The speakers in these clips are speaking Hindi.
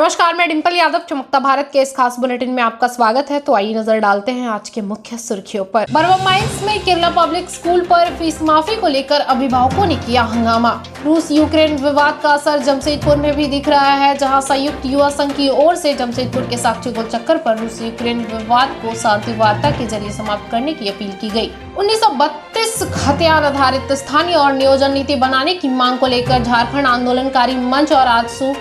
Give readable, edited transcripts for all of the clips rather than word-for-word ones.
नमस्कार, मैं डिंपल यादव चमकता भारत के इस खास बुलेटिन में आपका स्वागत है। तो आइए नजर डालते हैं आज के मुख्य सुर्खियों पर। बर्मा माइंस में केरला पब्लिक स्कूल पर फीस माफी को लेकर अभिभावकों ने किया हंगामा। रूस यूक्रेन विवाद का असर जमशेदपुर में भी दिख रहा है, जहां संयुक्त युवा संघ की ओर से जमशेदपुर के साक्षी गोल चक्कर पर रूस यूक्रेन विवाद को शांति वार्ता के जरिए समाप्त करने की अपील की गई। 1932 हथियार आधारित स्थानीय और नियोजन नीति बनाने की मांग को लेकर झारखंड आंदोलनकारी मंच और आजसू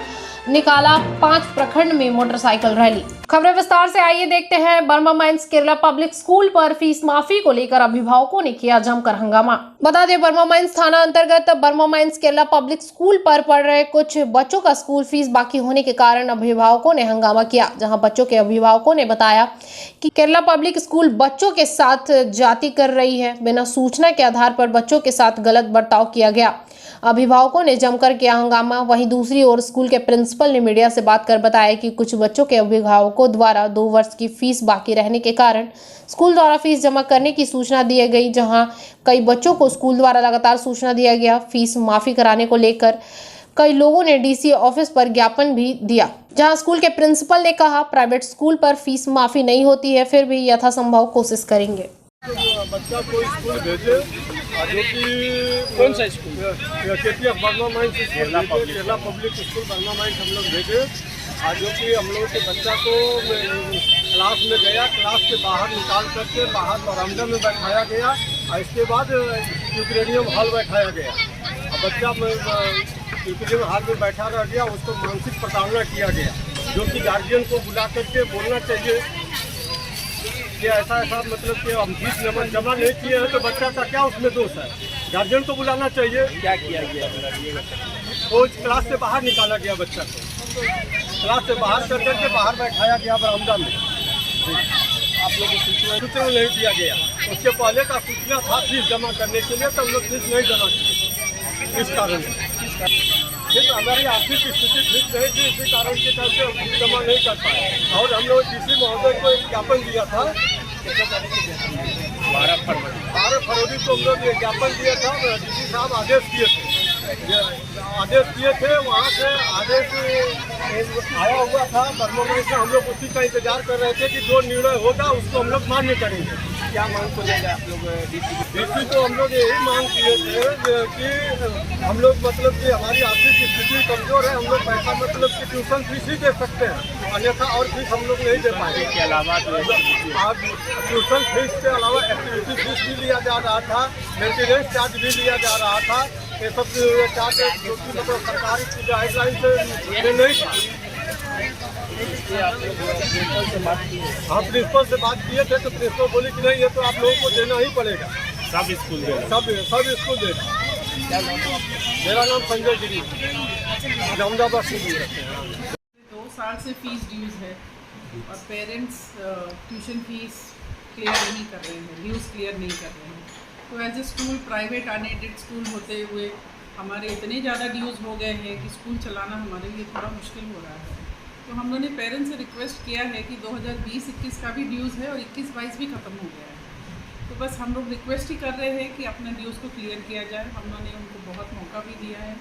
निकाला 5 प्रखंड में मोटरसाइकिल रैली। खबरें विस्तार से, आइए देखते हैं। Burma mines Kerala public school पर फीस माफी को लेकर अभिभावकों ने किया जमकर हंगामा। बता दें, बर्मा माइंस थाना अंतर्गत Burma mines Kerala public school पर पढ़ रहे कुछ बच्चों का स्कूल फीस बाकी होने के कारण अभिभावकों ने हंगामा किया, जहां बच्चों के अभिभावकों ने बताया कि केरला पब्लिक स्कूल बच्चों के साथ जाति कर रही है। बिना सूचना के आधार पर बच्चों के साथ गलत बर्ताव किया गया। अभिभावकों ने जमकर किया हंगामा। वहीं दूसरी ओर स्कूल के प्रिंसिपल ने मीडिया से बात कर बताया कि कुछ बच्चों के अभिभावकों द्वारा 2 वर्ष की फीस बाकी रहने के कारण स्कूल द्वारा फीस जमा करने की सूचना दी गई, जहां कई बच्चों को स्कूल द्वारा लगातार सूचना दिया गया। फीस माफी कराने को लेकर कई लोगों ने डीसी ऑफिस पर ज्ञापन भी दिया, जहां स्कूल के प्रिंसिपल ने कहा प्राइवेट स्कूल पर फीस माफी नहीं होती है, फिर भी यथासंभव कोशिश करेंगे। बच्चा को स्कूल भेजे, जो कि कौन सा school? KTF Burma mines Kerala public school Burma mines हम लोग भेजे। जो कि हम लोग के बच्चा को क्लास में गया, क्लास के बाहर निकाल करके बाहर बरामदा में बैठाया गया और इसके बाद यूक्रेनियम हॉल बैठाया गया। बच्चा यूक्रेनियम हॉल में बैठा रह गया, उसको मानसिक प्रताड़ना किया गया, जो कि गार्जियन को बुला करके बोलना चाहिए कि ऐसा मतलब कि हम फीस जमा नहीं किए हैं तो बच्चा का क्या उसमें दोष है। गार्जियन को बुलाना चाहिए। क्या किया गया? वो क्लास से बाहर निकाला गया, बच्चा को क्लास से बाहर कर करके बाहर बैठाया गया बरामदा में। आप लोगों को सूचना नहीं दिया गया। उसके पहले का सूचना था फीस जमा करने के लिए, तो हम लोग फीस नहीं जमा किए। इस कारण हमारी आर्थिक स्थिति ठीक नहीं थी, इसी कारण के चलते हम फीस जमा नहीं कर पाए। और हम लोग डीसी महोदय को एक ज्ञापन दिया था 12 फरवरी को हम लोग ये ज्ञापन दिया था। डीसी साहब आदेश दिए थे, वहाँ से आदेश आया हुआ था बर्मा माइंस से। हम लोग उसी का इंतजार कर रहे थे कि जो निर्णय होगा उसको हम लोग मान्य करेंगे। क्या मांग को लेकर आप लोग डीसी को हम लोग यही मांग किए थे कि हम लोग मतलब कि हमारी आर्थिक स्थिति कमजोर है, हम लोग पैसा मतलब कि ट्यूशन फीस ही दे सकते हैं, अन्यथा और फीस हम लोग नहीं दे पाएंगे। के अलावा ट्यूशन फीस के अलावा एक्टिविटी फीस भी लिया जा रहा था, मेंटेनेंस चार्ज भी लिया जा रहा था। ये सब चार्ज जो कि मतलब सरकारी गाइडलाइन से नहीं था। हाँ, प्रिंसिपल से बात किए थे तो प्रिंसिपल बोली कि नहीं, ये तो आप लोगों को देना ही पड़ेगा। सब स्कूल देगा। मेरा नाम संजय गिरी, अहमदाबाद से। 2 साल से फीस ड्यूज है और पेरेंट्स ट्यूशन फीस क्लियर नहीं कर रहे हैं, ड्यूज क्लियर नहीं कर रहे हैं। तो as a school, private unaided school होते हुए हमारे इतने ज़्यादा ड्यूज हो गए हैं कि स्कूल चलाना हमारे लिए थोड़ा मुश्किल हो रहा है। तो हम लोगों ने पेरेंट्स से रिक्वेस्ट किया है कि 2020-21 का भी ड्यूज़ है और 21-22 भी ख़त्म हो गया है। तो बस हम लोग रिक्वेस्ट ही कर रहे हैं कि अपने ड्यूज़ को क्लियर किया जाए। हम लोगों ने उनको बहुत मौका भी दिया है।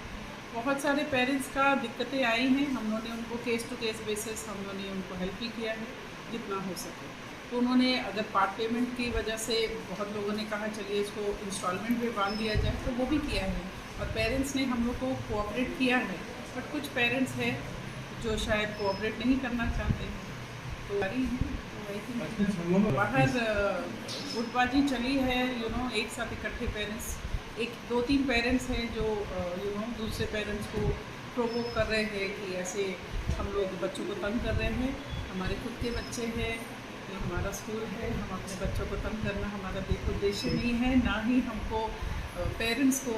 बहुत सारे पेरेंट्स का दिक्कतें आई हैं, हम लोगों ने उनको केस टू केस बेसिस हम लोगों ने उनको हेल्प भी किया है जितना हो सके। तो उन्होंने अगर पार्ट पेमेंट की वजह से बहुत लोगों ने कहा चलिए इसको इंस्टॉलमेंट में बांध दिया जाए, तो वो भी किया है और पेरेंट्स ने हम लोग को कोऑपरेट किया है। बट कुछ पेरेंट्स हैं जो शायद कोऑपरेट नहीं करना चाहते हैं, तो बाहर गुटबाजी चली है। एक साथ इकट्ठे पेरेंट्स, 2-3 पेरेंट्स हैं जो दूसरे पेरेंट्स को प्रोवोक कर रहे हैं कि ऐसे हम लोग बच्चों को तंग कर रहे हैं। हमारे खुद के बच्चे हैं, ये हमारा स्कूल है, हम अपने बच्चों को तंग करना हमारा उद्देश्य नहीं है, ना ही हमको पेरेंट्स को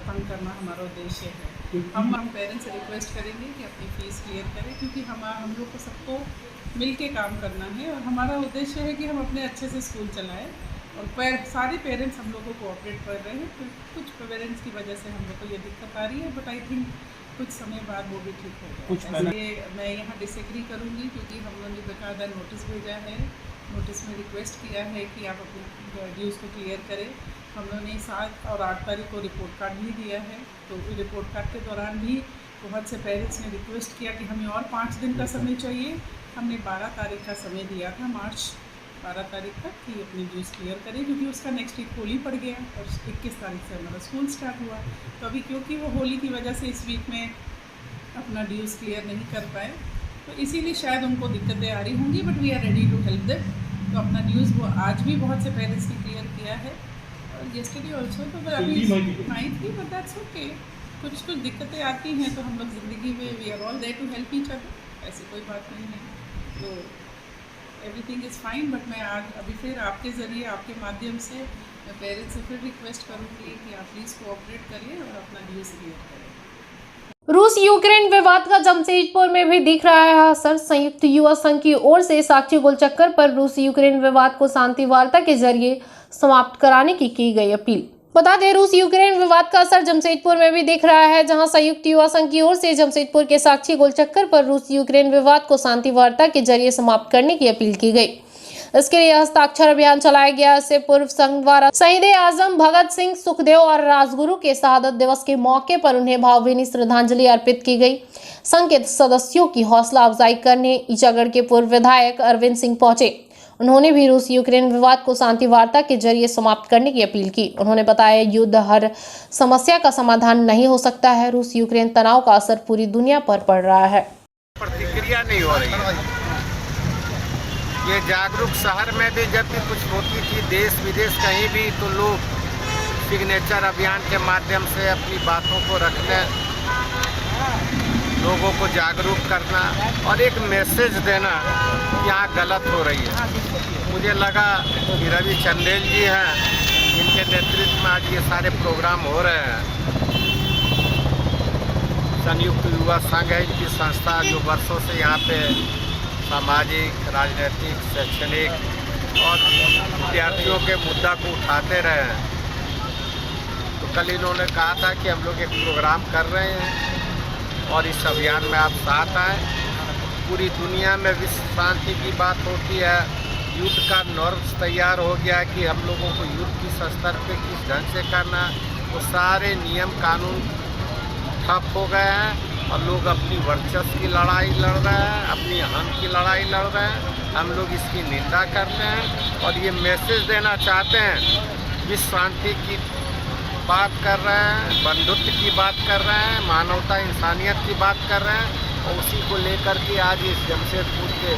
तंग करना हमारा उद्देश्य है। हम पेरेंट्स से रिक्वेस्ट करेंगे कि अपनी फ़ीस क्लियर करें, क्योंकि हम लोग को सबको मिल के काम करना है और हमारा उद्देश्य है कि हम अपने अच्छे से स्कूल चलाएं। और सारे पेरेंट्स हम लोग को कोऑपरेट कर रहे हैं। तो कुछ पेरेंट्स की वजह से हम लोग को ये दिक्कत आ रही है, बट आई थिंक कुछ समय बाद वो भी ठीक होगा। मैं यहाँ डिसएग्री करूँगी, क्योंकि हम लोगों ने बाकायदा नोटिस भेजा है। नोटिस में रिक्वेस्ट किया है कि आप अपने ड्यूज़ को क्लियर करें। हम लोगों ने 7 और 8 तारीख को रिपोर्ट कार्ड भी दिया है, तो रिपोर्ट कार्ड के दौरान भी बहुत से पेरेंट्स ने रिक्वेस्ट किया कि हमें और 5 दिन का समय चाहिए। हमने 12 तारीख का समय दिया था, मार्च 12 तारीख तक, कि अपनी ड्यूज़ क्लियर करें, क्योंकि उसका नेक्स्ट वीक होली पड़ गया और 21 तारीख से हमारा स्कूल स्टार्ट हुआ। तो अभी क्योंकि वो होली की वजह से इस वीक में अपना ड्यूज़ क्लियर नहीं कर पाए, तो इसीलिए शायद उनको दिक्कतें आ रही होंगी, but we are ready to help them. तो अपना ड्यूज़ वो आज भी बहुत से पेरेंट्स ने क्लियर किया है और येस्टरडे ऑल्सो। तो अभी 9th की, बट दैट्स ओके। कुछ दिक्कतें आती हैं तो हम लोग ज़िंदगी में we are all there to help each other, ऐसी कोई बात नहीं है। तो एवरीथिंग इज़ फाइन। बट मैं आज अभी फिर आपके ज़रिए, आपके माध्यम से मैं पेरेंट्स से फिर रिक्वेस्ट करूँगी कि आप प्लीज़ कोऑपरेट करिए और अपना ड्यूज़ क्लियर करें। रूस यूक्रेन विवाद का जमशेदपुर में भी दिख रहा है असर। संयुक्त युवा संघ की ओर से साक्षी गोलचक्कर पर रूस यूक्रेन विवाद को शांति वार्ता के जरिए समाप्त कराने की गई अपील। बता दें, रूस यूक्रेन विवाद का असर जमशेदपुर में भी दिख रहा है, जहां संयुक्त युवा संघ की ओर से जमशेदपुर के साक्षी गोलचक्कर पर रूस यूक्रेन विवाद को शांति वार्ता के जरिए समाप्त करने की अपील की गई। इसके लिए हस्ताक्षर अभियान चलाया गया। इससे पूर्व संघ द्वारा शहीद आजम भगत सिंह, सुखदेव और राजगुरु के शहादत दिवस के मौके पर उन्हें भावभीनी श्रद्धांजलि अर्पित की गई। संघ के सदस्यों की हौसला अफजाई करने ईचागढ़ के पूर्व विधायक अरविंद सिंह पहुंचे। उन्होंने भी रूस यूक्रेन विवाद को शांति वार्ता के जरिए समाप्त करने की अपील की। उन्होंने बताया, युद्ध हर समस्या का समाधान नहीं हो सकता है। रूस यूक्रेन तनाव का असर पूरी दुनिया पर पड़ रहा है। प्रतिक्रिया नहीं हो रही है। ये जागरूक शहर में भी जब भी कुछ होती थी, देश विदेश कहीं भी, तो लोग सिग्नेचर अभियान के माध्यम से अपनी बातों को रखने, लोगों को जागरूक करना और एक मैसेज देना कि यहाँ गलत हो रही है। मुझे लगा कि रवि चंदेल जी हैं, इनके नेतृत्व में आज ये सारे प्रोग्राम हो रहे हैं। संयुक्त युवा संघ है इनकी संस्था, जो वर्षों से यहाँ पे सामाजिक, राजनीतिक, शैक्षणिक और विद्यार्थियों के मुद्दा को उठाते रहे हैं। तो कल इन्होंने कहा था कि हम लोग एक प्रोग्राम कर रहे हैं और इस अभियान में आप साथ आएँ। पूरी दुनिया में विश्व शांति की बात होती है, युद्ध का नॉर्म्स तैयार हो गया कि हम लोगों को युद्ध किस स्तर पे किस ढंग से करना। वो सारे नियम कानून ठप हो गए हैं और लोग अपनी वर्चस्व की लड़ाई लड़ रहे हैं, अपनी अहम की लड़ाई लड़ रहे हैं। हम लोग इसकी निंदा करते हैं और ये मैसेज देना चाहते हैं, विश्व शांति की बात कर रहे हैं, बंधुत्व की बात कर रहे हैं, मानवता इंसानियत की बात कर रहे हैं। और उसी को लेकर के आज इस जमशेदपुर के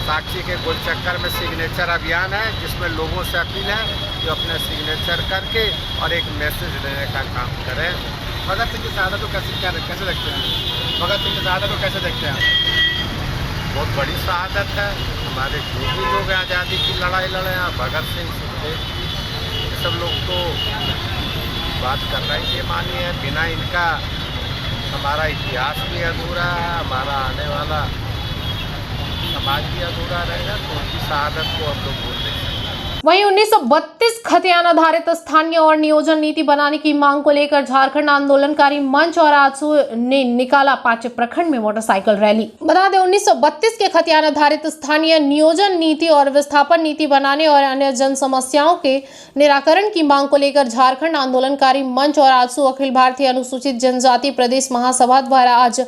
साक्षी के गोलचक्कर में सिग्नेचर अभियान है, जिसमें लोगों से अपील है कि अपने सिग्नेचर करके और एक मैसेज देने का काम करें। भगत सिंह की शहादत को कैसे देखते हैं? भगत सिंह की शहादत को कैसे देखते हैं? बहुत बड़ी शहादत है। हमारे जो भी लोग आज़ादी की लड़ाई लड़े हैं, भगत सिंह, सुखदेव, ये सब लोग तो बात करना ही मानी है। बिना इनका हमारा इतिहास भी अधूरा है, हमारा आने वाला समाज भी अधूरा रहेगा। तो उनकी शहादत को हम लोग भूल नहीं सकते। वहीं 1932 खतियान आधारित स्थानीय और नियोजन नीति बनाने की मांग को लेकर झारखंड आंदोलनकारी मंच और आजसू ने निकाला 5 प्रखंड में मोटरसाइकिल रैली। बता दें, 1932 के खतियान आधारित स्थानीय नियोजन नीति और विस्थापन नीति बनाने और अन्य जन समस्याओं के निराकरण की मांग को लेकर झारखंड आंदोलनकारी मंच और आजसू अखिल भारतीय अनुसूचित जनजाति प्रदेश महासभा द्वारा आज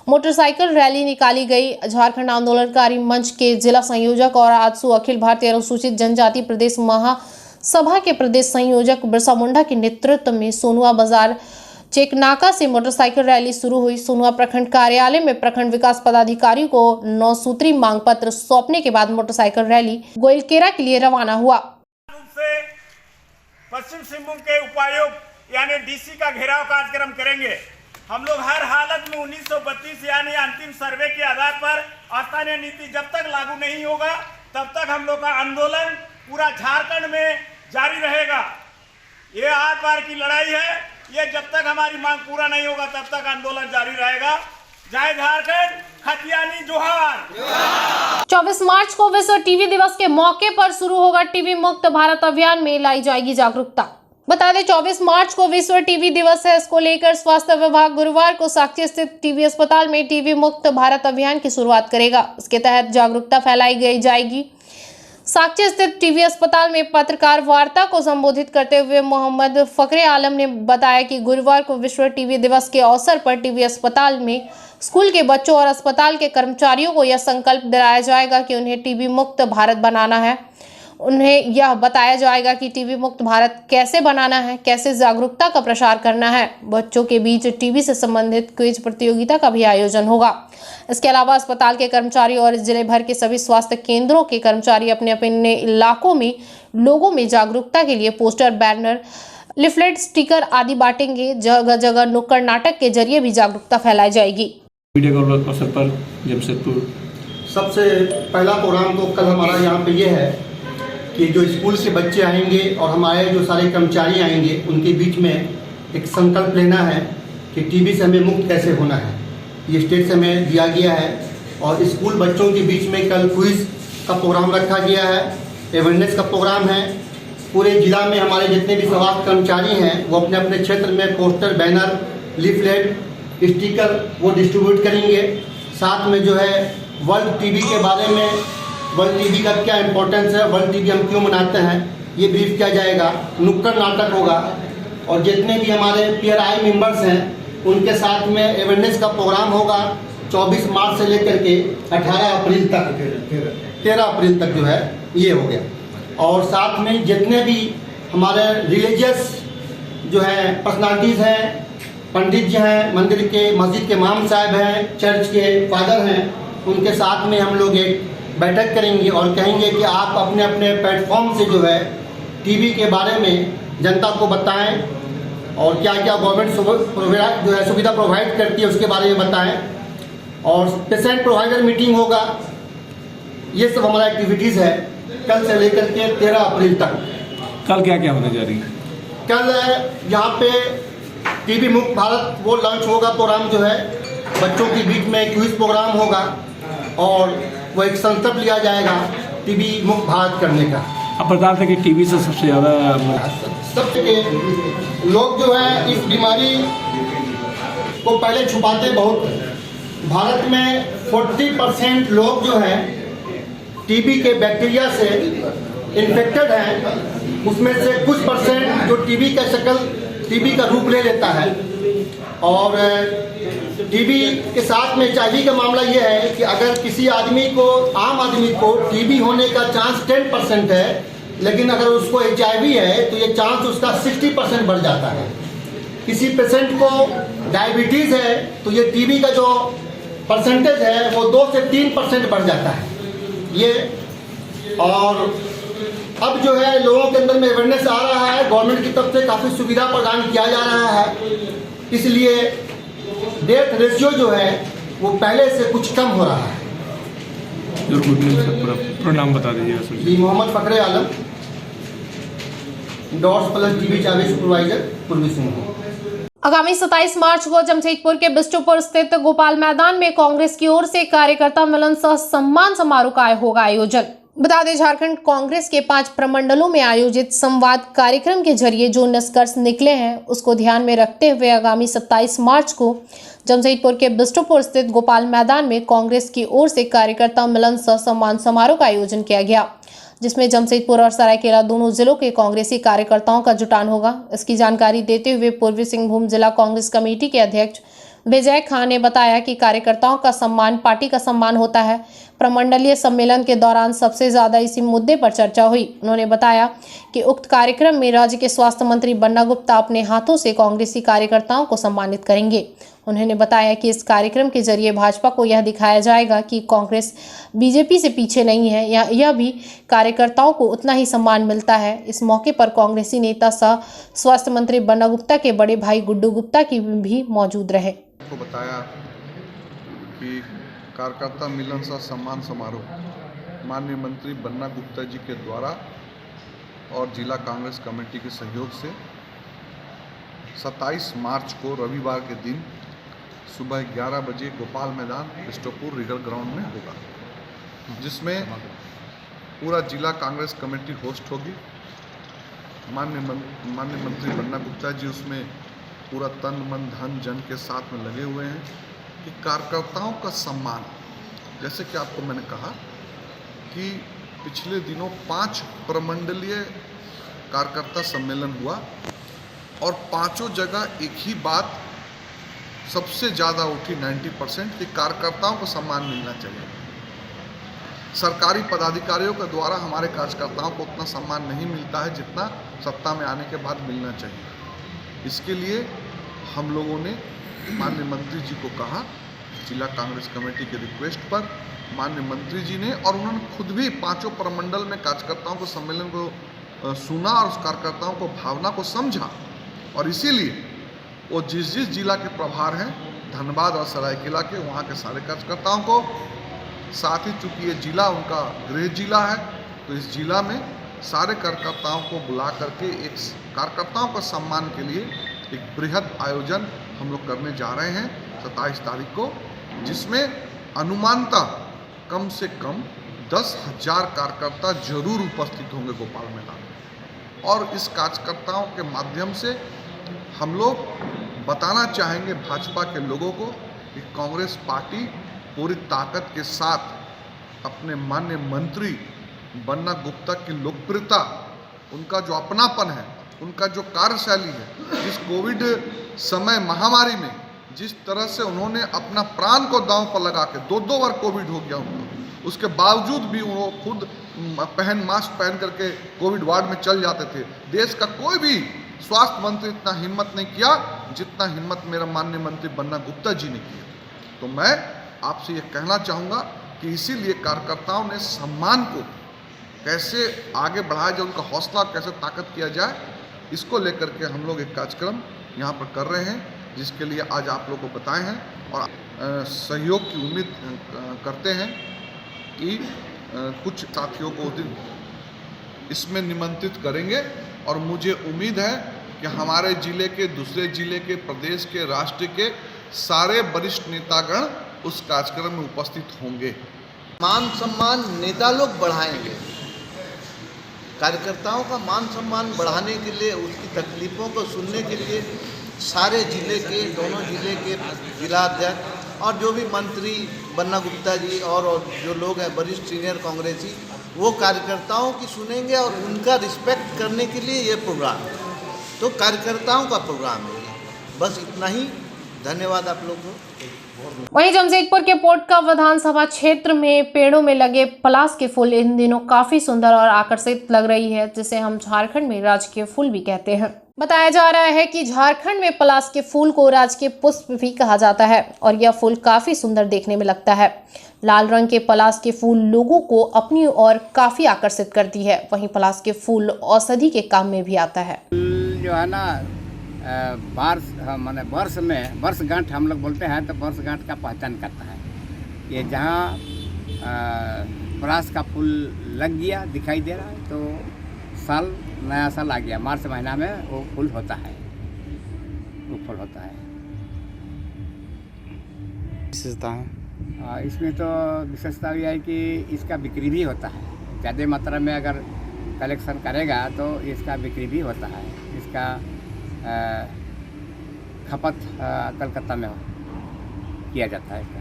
मोटरसाइकिल रैली निकाली गई। झारखंड आंदोलनकारी मंच के जिला संयोजक और आजसू अखिल भारतीय अनुसूचित जनजाति प्रदेश महासभा के प्रदेश संयोजक बिरसा मुंडा के नेतृत्व में सोनुआ बाजार चेकनाका से मोटरसाइकिल रैली शुरू हुई। सोनुआ प्रखंड कार्यालय में प्रखंड विकास पदाधिकारी को 9 सूत्री मांग पत्र सौंपने के बाद मोटरसाइकिल रैली गोइलकेरा के लिए रवाना हुआ। पश्चिम सिंहभूम के उपायुक्त यानी डीसी का घेराव कार्यक्रम करेंगे। हम लोग हर हालत में 1932 यानी अंतिम सर्वे के आधार पर स्थानीय नीति जब तक लागू नहीं होगा तब तक हम लोग का आंदोलन पूरा झारखंड में जारी रहेगा। ये आर पार की लड़ाई है, ये जब तक हमारी मांग पूरा नहीं होगा तब तक आंदोलन जारी रहेगा। जय झारखंड, खतियानी जोहार। 24 मार्च को विश्व टीबी दिवस के मौके पर शुरू होगा टीबी मुक्त भारत अभियान में लाई जाएगी जागरूकता। बता दें, 24 मार्च को विश्व टीबी दिवस है। इसको लेकर स्वास्थ्य विभाग गुरुवार को साक्षी स्थित टीबी अस्पताल में टीबी मुक्त भारत अभियान की शुरुआत करेगा। इसके तहत जागरूकता फैलाई जाएगी। साक्ची स्थित टीबी अस्पताल में पत्रकार वार्ता को संबोधित करते हुए मोहम्मद फखरे आलम ने बताया कि गुरुवार को विश्व टीबी दिवस के अवसर पर टीबी अस्पताल में स्कूल के बच्चों और अस्पताल के कर्मचारियों को यह संकल्प दिलाया जाएगा कि उन्हें टीबी मुक्त भारत बनाना है। उन्हें यह बताया जाएगा कि टीबी मुक्त भारत कैसे बनाना है, कैसे जागरूकता का प्रसार करना है। बच्चों के बीच टीबी से संबंधित क्विज प्रतियोगिता का भी आयोजन होगा। इसके अलावा अस्पताल के कर्मचारी और जिले भर के सभी स्वास्थ्य केंद्रों के कर्मचारी अपने अपने इलाकों में लोगों में जागरूकता के लिए पोस्टर, बैनर, लिफलेट, स्टिकर आदि बांटेंगे। जगह जगह नुक्कड़ नाटक के जरिए भी जागरूकता फैलाई जाएगी। मीडिया के अवसर पर जमशेदपुर सबसे पहला प्रोग्राम तो कल हमारा यहाँ पे ये है कि जो स्कूल से बच्चे आएंगे और हमारे जो सारे कर्मचारी आएंगे उनके बीच में एक संकल्प लेना है कि टीबी से हमें मुक्त कैसे होना है। ये स्टेट से हमें दिया गया है और स्कूल बच्चों के बीच में कल क्विज का प्रोग्राम रखा गया है, अवेयरनेस का प्रोग्राम है। पूरे जिला में हमारे जितने भी स्वास्थ्य कर्मचारी हैं वो अपने अपने क्षेत्र में पोस्टर, बैनर, लीफलेट, स्टिकर वो डिस्ट्रीब्यूट करेंगे। साथ में जो है वर्ल्ड टीबी के बारे में, वर्ल्ड टीबी का क्या इंपॉर्टेंस है, वर्ल्ड टीबी हम क्यों मनाते हैं, ये ब्रीफ किया जाएगा। नुक्कड़ नाटक होगा और जितने भी हमारे PRI मेंबर्स हैं उनके साथ में अवेयरनेस का प्रोग्राम होगा 24 मार्च से लेकर के 18 अप्रैल तक, 13 अप्रैल तक जो है ये हो गया। और साथ में जितने भी हमारे रिलीजियस जो है पर्सनालिटीज़ हैं, पंडित जी हैं, मंदिर के मस्जिद के इमाम साहब हैं, चर्च के फादर हैं, उनके साथ में हम लोग एक बैठक करेंगे और कहेंगे कि आप अपने अपने प्लेटफॉर्म से जो है टीबी के बारे में जनता को बताएं और क्या क्या गवर्नमेंट जो है सुविधा प्रोवाइड करती है उसके बारे में बताएं। और पेशेंट प्रोवाइडर मीटिंग होगा। ये सब हमारा एक्टिविटीज़ है कल से लेकर के 13 अप्रैल तक। कल क्या क्या होने जा रही है? कल यहाँ पे टीबी मुक्त भारत वो लॉन्च होगा प्रोग्राम जो है, बच्चों के बीच में क्विज प्रोग्राम होगा और वो एक संकल्प लिया जाएगा टीबी मुक्त भारत करने का। अब बता दें कि टीबी से सबसे ज़्यादा सबसे लोग जो है इस बीमारी को पहले छुपाते बहुत। भारत में 40% लोग जो है टीबी के बैक्टीरिया से इन्फेक्टेड हैं, उसमें से कुछ परसेंट जो टीबी का शक्ल, टीबी का रूप ले लेता है। और टीबी के साथ में HIV का मामला ये है कि अगर किसी आदमी को, आम आदमी को टीबी होने का चांस 10% है, लेकिन अगर उसको HIV है तो ये चांस उसका 60% बढ़ जाता है। किसी पेशेंट को डायबिटीज़ है तो ये टीबी का जो परसेंटेज है वो 2 से 3% बढ़ जाता है ये। और अब जो है लोगों के अंदर में अवेयरनेस आ रहा है, गवर्नमेंट की तरफ से काफ़ी सुविधा प्रदान किया जा रहा है, इसलिए डेथ रेशियो जो है वो पहले से कुछ कम हो रहा है। प्रणाम बता दीजिए। जी, मोहम्मद फखरे आलम, डॉट्स + टीबी चाबी सुपरवाइजर, पूर्वी सिंहभूम। आगामी 27 मार्च को जमशेदपुर के बिष्टुपुर स्थित गोपाल मैदान में कांग्रेस की ओर से कार्यकर्ता मिलन सह सम्मान समारोह का होगा आयोजन। बता दें, झारखंड कांग्रेस के 5 प्रमंडलों में आयोजित संवाद कार्यक्रम के जरिए जो निष्कर्ष निकले हैं उसको ध्यान में रखते हुए आगामी 27 मार्च को जमशेदपुर के बिष्टुपुर स्थित गोपाल मैदान में कांग्रेस की ओर से कार्यकर्ता मिलन सह सम्मान समारोह का आयोजन किया गया, जिसमें जमशेदपुर और सरायकेला दोनों जिलों के कांग्रेसी कार्यकर्ताओं का जुटान होगा। इसकी जानकारी देते हुए पूर्वी सिंहभूम जिला कांग्रेस कमेटी के अध्यक्ष विजय खान ने बताया कि कार्यकर्ताओं का सम्मान पार्टी का सम्मान होता है। प्रमंडलीय सम्मेलन के दौरान सबसे ज्यादा इसी मुद्दे पर चर्चा हुई। उन्होंने बताया कि उक्त कार्यक्रम में राज्य के स्वास्थ्य मंत्री बन्ना गुप्ता अपने हाथों से कांग्रेसी कार्यकर्ताओं को सम्मानित करेंगे। उन्होंने बताया कि इस कार्यक्रम के जरिए भाजपा को यह दिखाया जाएगा कि कांग्रेस बीजेपी से पीछे नहीं है, यह भी कार्यकर्ताओं को उतना ही सम्मान मिलता है। इस मौके पर कांग्रेसी नेता सह स्वास्थ्य मंत्री बन्ना गुप्ता के बड़े भाई गुड्डू गुप्ता की भी मौजूद रहे। को बताया कि कार्यकर्ता मिलन सह सम्मान समारोह माननीय मंत्री बन्ना गुप्ता जी के द्वारा और जिला कांग्रेस कमेटी के सहयोग से 27 मार्च को रविवार के दिन सुबह 11 बजे गोपाल मैदान बिष्टुपुर रिगल ग्राउंड में होगा, जिसमें पूरा जिला कांग्रेस कमेटी होस्ट होगी। माननीय मंत्री बन्ना गुप्ता जी उसमें पूरा तन मन धन जन के साथ में लगे हुए हैं कि कार्यकर्ताओं का सम्मान, जैसे कि आपको मैंने कहा कि पिछले दिनों 5 प्रमंडलीय कार्यकर्ता सम्मेलन हुआ और पांचों जगह एक ही बात सबसे ज़्यादा उठी 90% कि कार्यकर्ताओं को सम्मान मिलना चाहिए। सरकारी पदाधिकारियों के द्वारा हमारे कार्यकर्ताओं को उतना सम्मान नहीं मिलता है जितना सत्ता में आने के बाद मिलना चाहिए। इसके लिए हम लोगों ने माननीय मंत्री जी को कहा, जिला कांग्रेस कमेटी के रिक्वेस्ट पर माननीय मंत्री जी ने, और उन्होंने खुद भी पांचों प्रमंडल में कार्यकर्ताओं को सम्मेलन को सुना और उस कार्यकर्ताओं को भावना को समझा, और इसीलिए वो जिस जिस जिला के प्रभार हैं, धनबाद और सरायकेला के, वहाँ के सारे कार्यकर्ताओं को, साथ ही चूँकि ये जिला उनका गृह जिला है, तो इस जिला में सारे कार्यकर्ताओं को बुला करके एक कार्यकर्ताओं का सम्मान के लिए एक बृहद आयोजन हम लोग करने जा रहे हैं 27 तारीख को, जिसमें अनुमानतः कम से कम 10,000 कार्यकर्ता जरूर उपस्थित होंगे गोपाल मैदान में। और इस कार्यकर्ताओं के माध्यम से हम लोग बताना चाहेंगे भाजपा के लोगों को कि कांग्रेस पार्टी पूरी ताकत के साथ अपने माननीय मंत्री बन्ना गुप्ता की लोकप्रियता, उनका जो अपनापन है, उनका जो कार्यशैली है, जिस कोविड समय महामारी में जिस तरह से उन्होंने अपना प्राण को दांव पर लगा के 2 बार कोविड हो गया उनको, उसके बावजूद भी वो खुद मास्क पहन करके कोविड वार्ड में चल जाते थे। देश का कोई भी स्वास्थ्य मंत्री इतना हिम्मत नहीं किया जितना हिम्मत मेरा माननीय मंत्री बन्ना गुप्ता जी ने किया। तो मैं आपसे ये कहना चाहूँगा कि इसीलिए कार्यकर्ताओं ने सम्मान को कैसे आगे बढ़ाया जाए, उनका हौसला कैसे ताकत किया जाए, इसको लेकर के हम लोग एक कार्यक्रम यहाँ पर कर रहे हैं, जिसके लिए आज आप लोग को बताए हैं और सहयोग की उम्मीद करते हैं कि कुछ साथियों को उस दिन इसमें निमंत्रित करेंगे। और मुझे उम्मीद है कि हमारे जिले के, दूसरे जिले के, प्रदेश के, राष्ट्र के सारे वरिष्ठ नेतागण उस कार्यक्रम में उपस्थित होंगे। मान सम्मान नेता लोग बढ़ाएंगे, कार्यकर्ताओं का मान सम्मान बढ़ाने के लिए, उसकी तकलीफ़ों को सुनने के लिए सारे जिले के, दोनों जिले के जिलाध्यक्ष और जो भी मंत्री बन्ना गुप्ता जी और जो लोग हैं वरिष्ठ सीनियर कांग्रेसी, वो कार्यकर्ताओं की सुनेंगे और उनका रिस्पेक्ट करने के लिए ये प्रोग्राम है। तो कार्यकर्ताओं का प्रोग्राम है, बस इतना ही। धन्यवाद आप लोग को। वहीं जमशेदपुर के पोटका विधानसभा क्षेत्र में पेड़ों में लगे पलाश के फूल इन दिनों काफी सुंदर और आकर्षित लग रही है, जिसे हम झारखंड में राजकीय फूल भी कहते हैं। बताया जा रहा है कि झारखंड में पलाश के फूल को राजकीय पुष्प भी कहा जाता है और यह फूल काफी सुंदर देखने में लगता है। लाल रंग के पलाश के फूल लोगों को अपनी ओर काफी आकर्षित करती है। वहीं पलाश के फूल औषधि के काम में भी आता है। जो है ना माने वर्षगांठ हम लोग बोलते हैं, तो वर्षगांठ का पहचान करता है। ये जहाँ पलाश का फूल लग गया, दिखाई दे रहा है, तो नया साल आ गया। मार्च महीना में वो फूल होता है, वो फूल होता है। विशेषता है इसमें तो विशेषता यह है कि इसका बिक्री भी होता है। ज़्यादा मात्रा में अगर कलेक्शन करेगा तो इसका बिक्री भी होता है। इसका खपत कलकत्ता में किया जाता है। इसका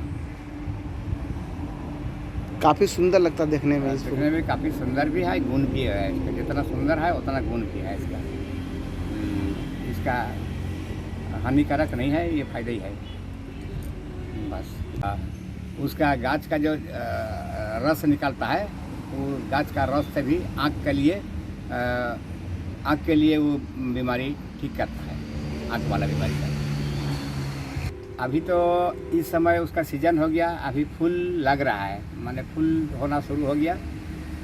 काफ़ी सुंदर लगता है देखने में। देखने में काफ़ी सुंदर भी है, गुण भी है इसका। जितना सुंदर है उतना गुण भी है इसका। इसका हानिकारक नहीं है, ये फायदा ही है बस। उसका गाछ का जो रस निकलता है, वो गाछ का रस से भी आँख के लिए वो बीमारी ठीक करता है, आँख वाला बीमारी का। अभी तो इस समय उसका सीजन हो गया, अभी फूल लग रहा है, माने फूल होना शुरू हो गया।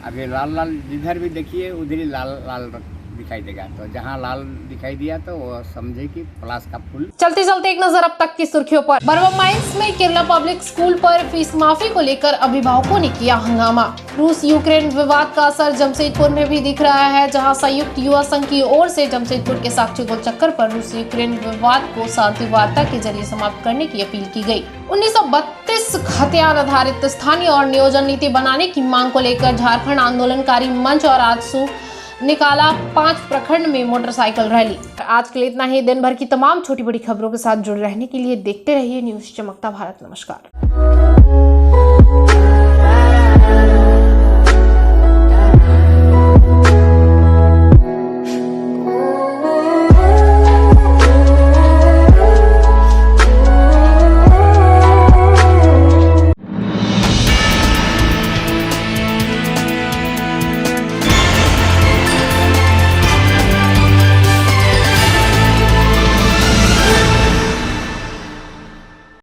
अभी लाल लाल जिधर भी देखिए उधर ही लाल लाल दिखाई देगा। तो जहाँ लाल दिखाई दिया तो वो समझे कि पलाश का फूल। चलते चलते एक नजर अब तक की सुर्खियों पर। बरवा माइंस में केरला पब्लिक स्कूल पर फीस माफी को लेकर अभिभावकों ने किया हंगामा। रूस यूक्रेन विवाद का असर जमशेदपुर में भी दिख रहा है, जहां संयुक्त युवा संघ की ओर से जमशेदपुर के साक्षी गोल चक्कर पर रूस यूक्रेन विवाद को शांति वार्ता के जरिए समाप्त करने की अपील की गई। 1932 हथियार आधारित स्थानीय और नियोजन नीति बनाने की मांग को लेकर झारखंड आंदोलनकारी मंच और आजसू निकाला 5 प्रखंड में मोटरसाइकिल रैली। आज के लिए इतना ही। दिन भर की तमाम छोटी बड़ी खबरों के साथ जुड़े रहने के लिए देखते रहिए न्यूज़ चमकता भारत। नमस्कार।